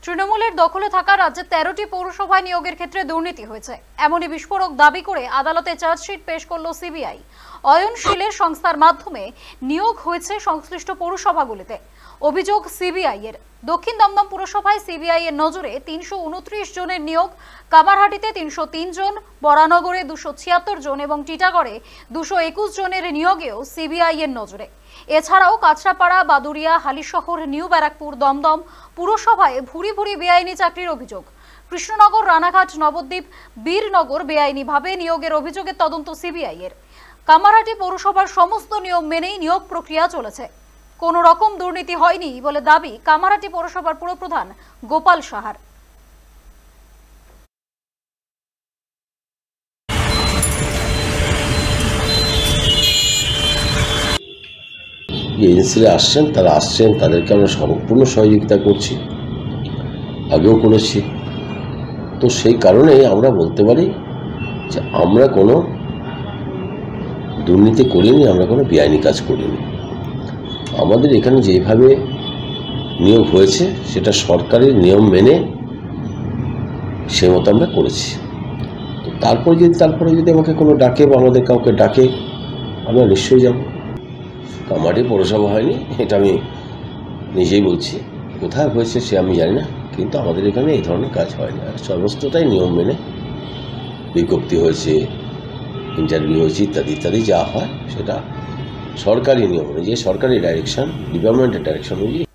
তৃণমূলের দখলে থাকা রাজ্যে 13টি পৌরসভায় নিয়োগের ক্ষেত্রে দুর্নীতি হয়েছে, এমনই বিস্ফোরক দাবি করে আদালতে চার্জশিট পেশ করল সিবিআই। অয়নশীলের সংস্থার মাধ্যমে নিয়োগ হয়েছে সংশ্লিষ্ট পৌরসভাগুলিতে। অভিযোগ সিবিআই এর। দক্ষিণ দমদম পুরসভায় সিবিআই এর নজরে 329 জনের নিয়োগ, কামারহাটিতে 303 জন, বরানগরে 276 জন এবং টিটাগড়ে 221 জনের নিয়োগেও সিবিআই এর নজরে। এছাড়াও কাছড়াপাড়া, বাদুরিয়া, হালিশহর, নিউ ব্যারাকপুর, দমদম পুরসভায় ভুরি ভুরি বেআইনি চাকরির অভিযোগ। কৃষ্ণনগর, রানাঘাট, নবদ্বীপ, বীরনগর বেআইনিভাবে নিয়োগের অভিযোগের তদন্ত সিবিআই এর। কামারহাটি পৌরসভার সমস্ত নিয়ম মেনেই নিয়োগ প্রক্রিয়া চলেছে, কোনো রকম দুর্নীতি হয়নি বলে দাবি কামারহাটি পৌরসভার পুরপ্রধান গোপাল সাহার। এজেন্সিরা আসছেন, তাদেরকে আমরা সম্পূর্ণ সহযোগিতা করছি, আগেও করেছি। তো সেই কারণেই আমরা বলতে পারি যে আমরা কোনো দুর্নীতি করিনি, আমরা কোনো বেআইনি কাজ করিনি। আমাদের এখানে যেভাবে নিয়োগ হয়েছে সেটা সরকারের নিয়ম মেনে সে মতো আমরা করেছি। তো তারপরে যদি আমাকে কোনো ডাকে বা আমাদের কাউকে ডাকে, আমরা নিশ্চয়ই যাব। কামারহাটি পৌরসভা হয়নি, এটা আমি নিজেই বলছি। কোথায় হয়েছে সে আমি জানি না, কিন্তু আমাদের এখানে এই ধরনের কাজ হয়নি। আর সমস্তটাই নিয়ম মেনে, বিজ্ঞপ্তি হয়েছে, ইন্টারভিউ হয়েছে, ইত্যাদি ইত্যাদি যা হয় সেটা সরকারি নিয়ম অনুযায়ী, সরকারি ডাইরেকশন, ডিপার্টমেন্টের ডাইরেকশন অনুযায়ী